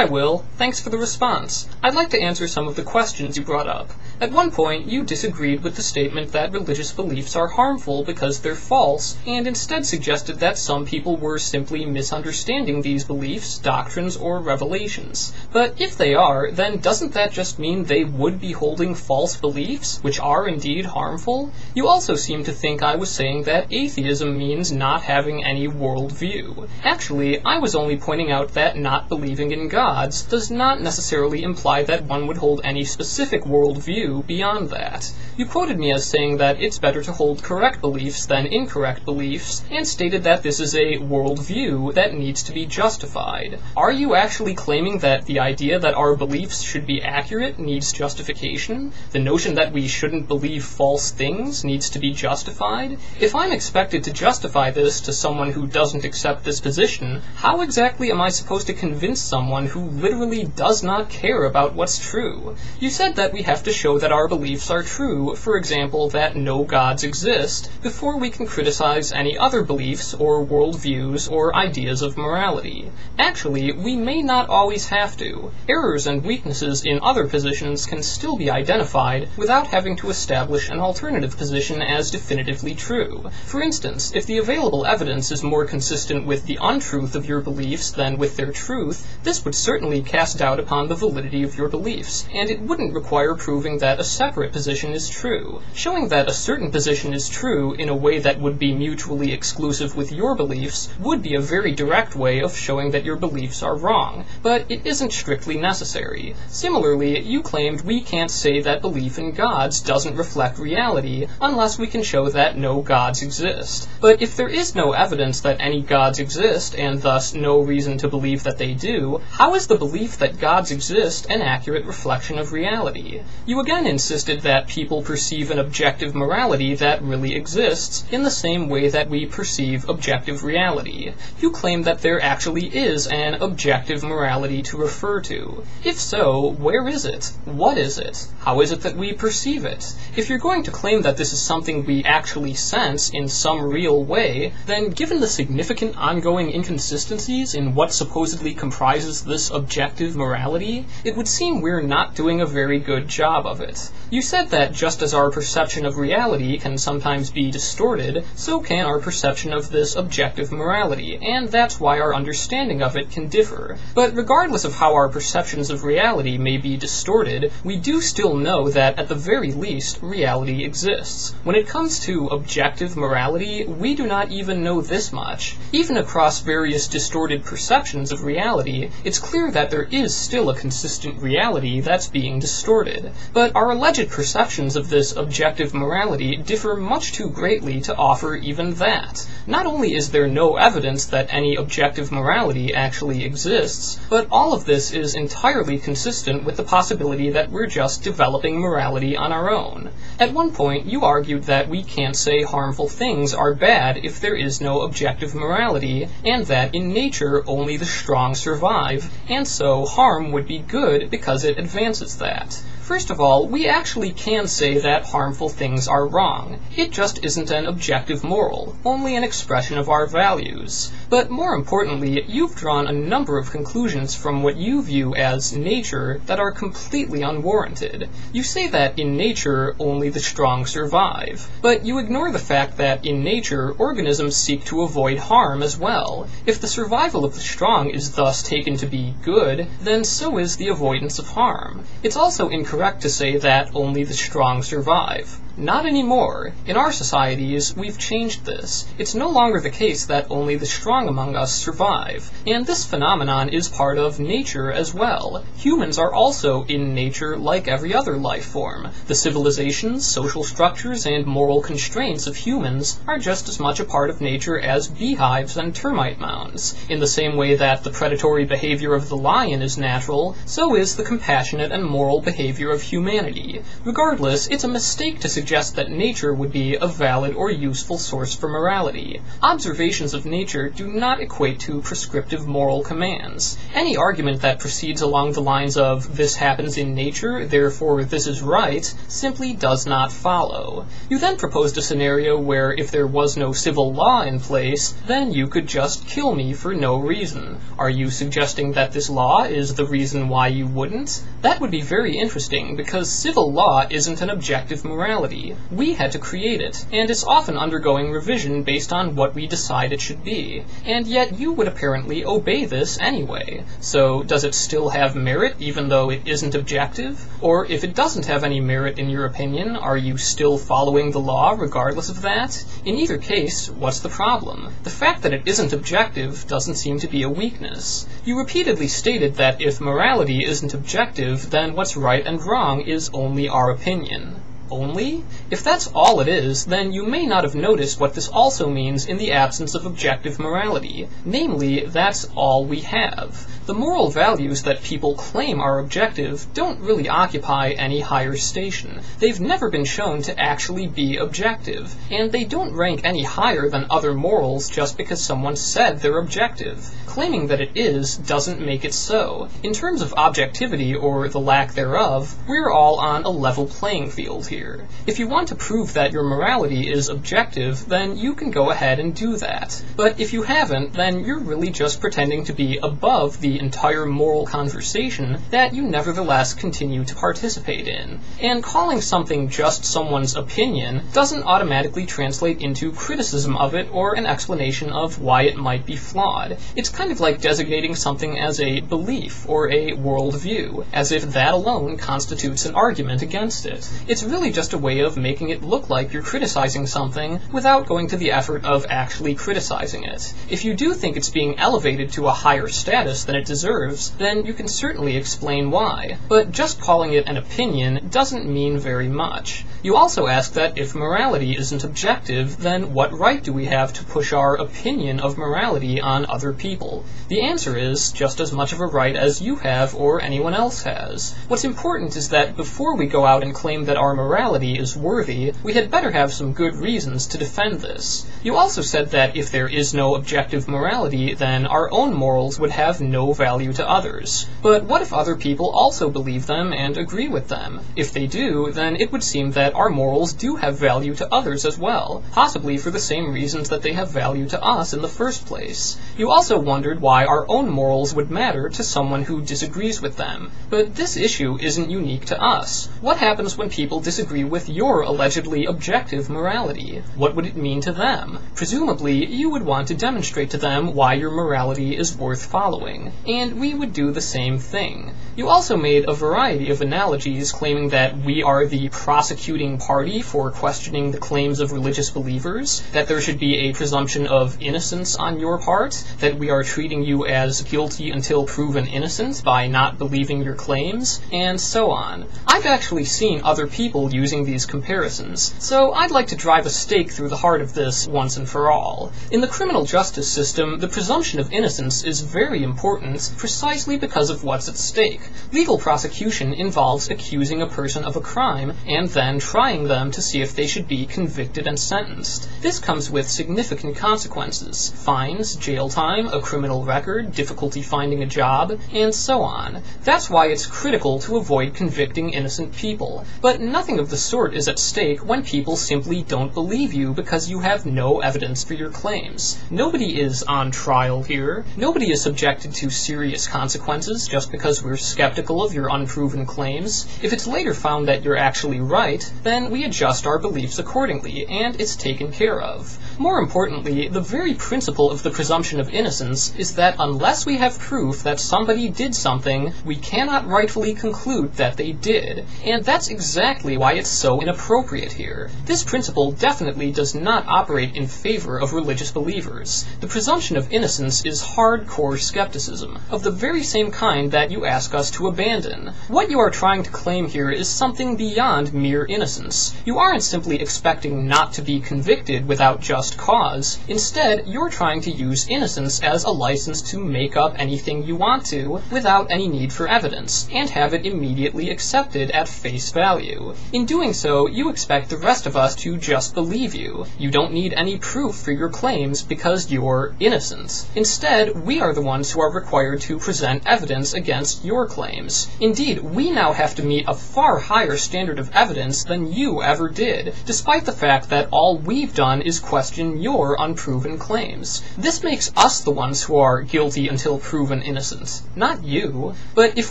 Hi Will, thanks for the response. I'd like to answer some of the questions you brought up. At one point, you disagreed with the statement that religious beliefs are harmful because they're false, and instead suggested that some people were simply misunderstanding these beliefs, doctrines, or revelations. But if they are, then doesn't that just mean they would be holding false beliefs, which are indeed harmful? You also seem to think I was saying that atheism means not having any worldview. Actually, I was only pointing out that not believing in gods does not necessarily imply that one would hold any specific worldview beyond that. You quoted me as saying that it's better to hold correct beliefs than incorrect beliefs, and stated that this is a worldview that needs to be justified. Are you actually claiming that the idea that our beliefs should be accurate needs justification? The notion that we shouldn't believe false things needs to be justified? If I'm expected to justify this to someone who doesn't accept this position, how exactly am I supposed to convince someone who literally does not care about what's true? You said that we have to show that our beliefs are true, for example, that no gods exist, before we can criticize any other beliefs or worldviews or ideas of morality. Actually, we may not always have to. Errors and weaknesses in other positions can still be identified without having to establish an alternative position as definitively true. For instance, if the available evidence is more consistent with the untruth of your beliefs than with their truth, this would certainly cast doubt upon the validity of your beliefs, and it wouldn't require proving that a separate position is true. Showing that a certain position is true in a way that would be mutually exclusive with your beliefs would be a very direct way of showing that your beliefs are wrong, but it isn't strictly necessary. Similarly, you claimed we can't say that belief in gods doesn't reflect reality unless we can show that no gods exist. But if there is no evidence that any gods exist, and thus no reason to believe that they do, how is the belief that gods exist an accurate reflection of reality? You again insisted that people perceive an objective morality that really exists in the same way that we perceive objective reality. You claim that there actually is an objective morality to refer to. If so, where is it? What is it? How is it that we perceive it? If you're going to claim that this is something we actually sense in some real way, then given the significant ongoing inconsistencies in what supposedly comprises this objective morality, it would seem we're not doing a very good job of it. You said that just as our perception of reality can sometimes be distorted, so can our perception of this objective morality, and that's why our understanding of it can differ. But regardless of how our perceptions of reality may be distorted, we do still know that, at the very least, reality exists. When it comes to objective morality, we do not even know this much. Even across various distorted perceptions of reality, it's clear that there is still a consistent reality that's being distorted. But our alleged perceptions of this objective morality differ much too greatly to offer even that. Not only is there no evidence that any objective morality actually exists, but all of this is entirely consistent with the possibility that we're just developing morality on our own. At one point, you argued that we can't say harmful things are bad if there is no objective morality, and that in nature only the strong survive, and so harm would be good because it advances that. First of all, we actually can say that harmful things are wrong. It just isn't an objective moral, only an expression of our values. But more importantly, you've drawn a number of conclusions from what you view as nature that are completely unwarranted. You say that in nature, only the strong survive. But you ignore the fact that in nature, organisms seek to avoid harm as well. If the survival of the strong is thus taken to be good, then so is the avoidance of harm. It's also incorrect to say that only the strong survive. Not anymore. In our societies, we've changed this. It's no longer the case that only the strong among us survive, and this phenomenon is part of nature as well. Humans are also in nature like every other life form. The civilizations, social structures, and moral constraints of humans are just as much a part of nature as beehives and termite mounds. In the same way that the predatory behavior of the lion is natural, so is the compassionate and moral behavior of humanity. Regardless, it's a mistake to suggest suggest that nature would be a valid or useful source for morality. Observations of nature do not equate to prescriptive moral commands. Any argument that proceeds along the lines of "this happens in nature, therefore this is right," simply does not follow. You then proposed a scenario where if there was no civil law in place, then you could just kill me for no reason. Are you suggesting that this law is the reason why you wouldn't? That would be very interesting, because civil law isn't an objective morality. We had to create it, and it's often undergoing revision based on what we decide it should be. And yet you would apparently obey this anyway. So does it still have merit even though it isn't objective? Or if it doesn't have any merit in your opinion, are you still following the law regardless of that? In either case, what's the problem? The fact that it isn't objective doesn't seem to be a weakness. You repeatedly stated that if morality isn't objective, then what's right and wrong is only our opinion. Only? If that's all it is, then you may not have noticed what this also means in the absence of objective morality. Namely, that's all we have. The moral values that people claim are objective don't really occupy any higher station. They've never been shown to actually be objective, and they don't rank any higher than other morals just because someone said they're objective. Claiming that it is doesn't make it so. In terms of objectivity, or the lack thereof, we're all on a level playing field here. If you want to prove that your morality is objective, then you can go ahead and do that. But if you haven't, then you're really just pretending to be above the entire moral conversation that you nevertheless continue to participate in. And calling something just someone's opinion doesn't automatically translate into criticism of it or an explanation of why it might be flawed. It's kind of like designating something as a belief or a worldview, as if that alone constitutes an argument against it. It's really just a way of making it look like you're criticizing something without going to the effort of actually criticizing it. If you do think it's being elevated to a higher status than it deserves, then you can certainly explain why. But just calling it an opinion doesn't mean very much. You also ask that if morality isn't objective, then what right do we have to push our opinion of morality on other people? The answer is just as much of a right as you have or anyone else has. What's important is that before we go out and claim that our morality is worthy, we had better have some good reasons to defend this. You also said that if there is no objective morality, then our own morals would have no value to others. But what if other people also believe them and agree with them? If they do, then it would seem that our morals do have value to others as well, possibly for the same reasons that they have value to us in the first place. You also wondered why our own morals would matter to someone who disagrees with them. But this issue isn't unique to us. What happens when people disagree with your allegedly objective morality? What would it mean to them? Presumably, you would want to demonstrate to them why your morality is worth following, and we would do the same thing. You also made a variety of analogies claiming that we are the prosecuting party for questioning the claims of religious believers, that there should be a presumption of innocence on your part, that we are treating you as guilty until proven innocent by not believing your claims, and so on. I've actually seen other people using these comparisons, so I'd like to drive a stake through the heart of this once and for all. In the criminal justice system, the presumption of innocence is very important precisely because of what's at stake. Legal prosecution involves accusing a person of a crime and then trying them to see if they should be convicted and sentenced. This comes with significant consequences: fines, jail time, a criminal record, difficulty finding a job, and so on. That's why it's critical to avoid convicting innocent people. But nothing of the sort is at stake when people simply don't believe you because you have no evidence for your claims. Nobody is on trial here. Nobody is subjected to serious consequences just because we're skeptical of your unproven claims. If it's later found that you're actually right, then we adjust our beliefs accordingly, and it's taken care of. More importantly, the very principle of the presumption of innocence is that unless we have proof that somebody did something, we cannot rightfully conclude that they did. And that's exactly why it's so inappropriate here. This principle definitely does not operate in favor of religious believers. The presumption of innocence is hardcore skepticism, of the very same kind that you ask us to abandon. What you are trying to claim here is something beyond mere innocence. You aren't simply expecting not to be convicted without just just cause. Instead, you're trying to use innocence as a license to make up anything you want to without any need for evidence, and have it immediately accepted at face value. In doing so, you expect the rest of us to just believe you. You don't need any proof for your claims because you're innocent. Instead, we are the ones who are required to present evidence against your claims. Indeed, we now have to meet a far higher standard of evidence than you ever did, despite the fact that all we've done is question your unproven claims. This makes us the ones who are guilty until proven innocent, not you. But if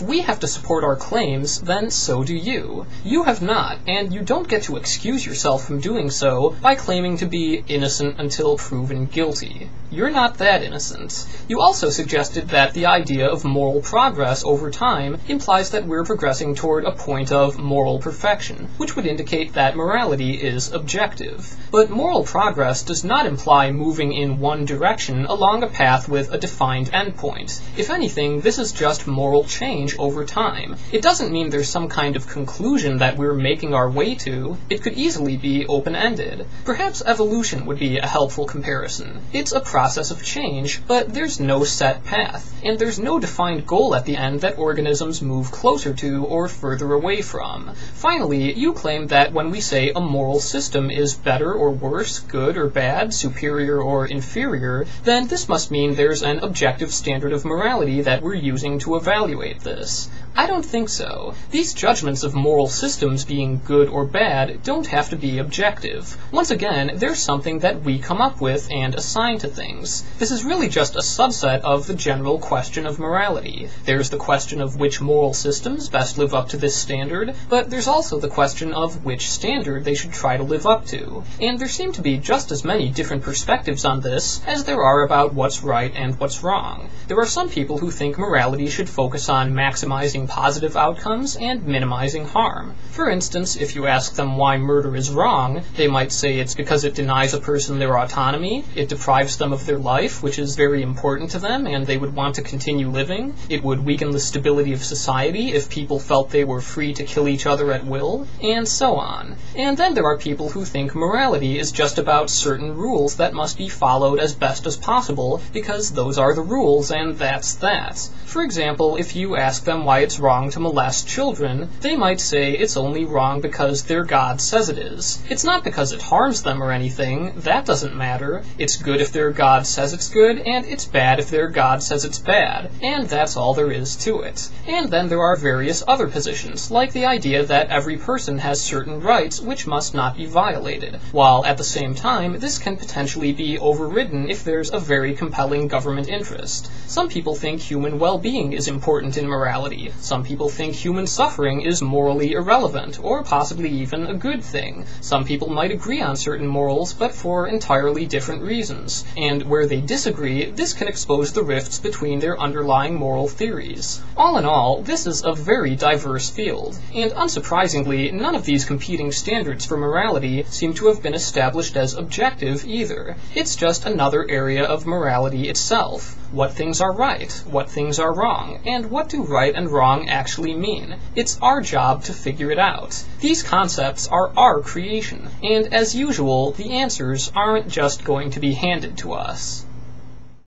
we have to support our claims, then so do you. You have not, and you don't get to excuse yourself from doing so by claiming to be innocent until proven guilty. You're not that innocent. You also suggested that the idea of moral progress over time implies that we're progressing toward a point of moral perfection, which would indicate that morality is objective. But moral progress does not imply moving in one direction along a path with a defined endpoint. If anything, this is just moral change over time. It doesn't mean there's some kind of conclusion that we're making our way to. It could easily be open-ended. Perhaps evolution would be a helpful comparison. It's a process of change, but there's no set path, and there's no defined goal at the end that organisms move closer to or further away from. Finally, you claim that when we say a moral system is better or worse, good or bad, superior or inferior, then this must mean there's an objective standard of morality that we're using to evaluate this. I don't think so. These judgments of moral systems being good or bad don't have to be objective. Once again, there's something that we come up with and assign to things. This is really just a subset of the general question of morality. There's the question of which moral systems best live up to this standard, but there's also the question of which standard they should try to live up to. And there seem to be just as many different perspectives on this as there are about what's right and what's wrong. There are some people who think morality should focus on maximizing positive outcomes and minimizing harm. For instance, if you ask them why murder is wrong, they might say it's because it denies a person their autonomy, it deprives them of their life, which is very important to them, and they would want to continue living. It would weaken the stability of society if people felt they were free to kill each other at will, and so on. And then there are people who think morality is just about certain rules that must be followed as best as possible, because those are the rules, and that's that. For example, if you ask them why it's wrong to molest children, they might say it's only wrong because their God says it is. It's not because it harms them or anything. That doesn't matter. It's good if their God says it's good, and it's bad if their God says it's bad. And that's all there is to it. And then there are various other positions, like the idea that every person has certain rights which must not be violated, while at the same time this can potentially be overridden if there's a very compelling government interest. Some people think human well-being is important in morality. Some people think human suffering is morally irrelevant, or possibly even a good thing. Some people might agree on certain morals, but for entirely different reasons. And where they disagree, this can expose the rifts between their underlying moral theories. All in all, this is a very diverse field, and unsurprisingly, none of these competing standards for morality seem to have been established as objective either. It's just another area of morality itself. What things are right, what things are wrong, and what do right and wrong actually mean. It's our job to figure it out. These concepts are our creation, and as usual, the answers aren't just going to be handed to us.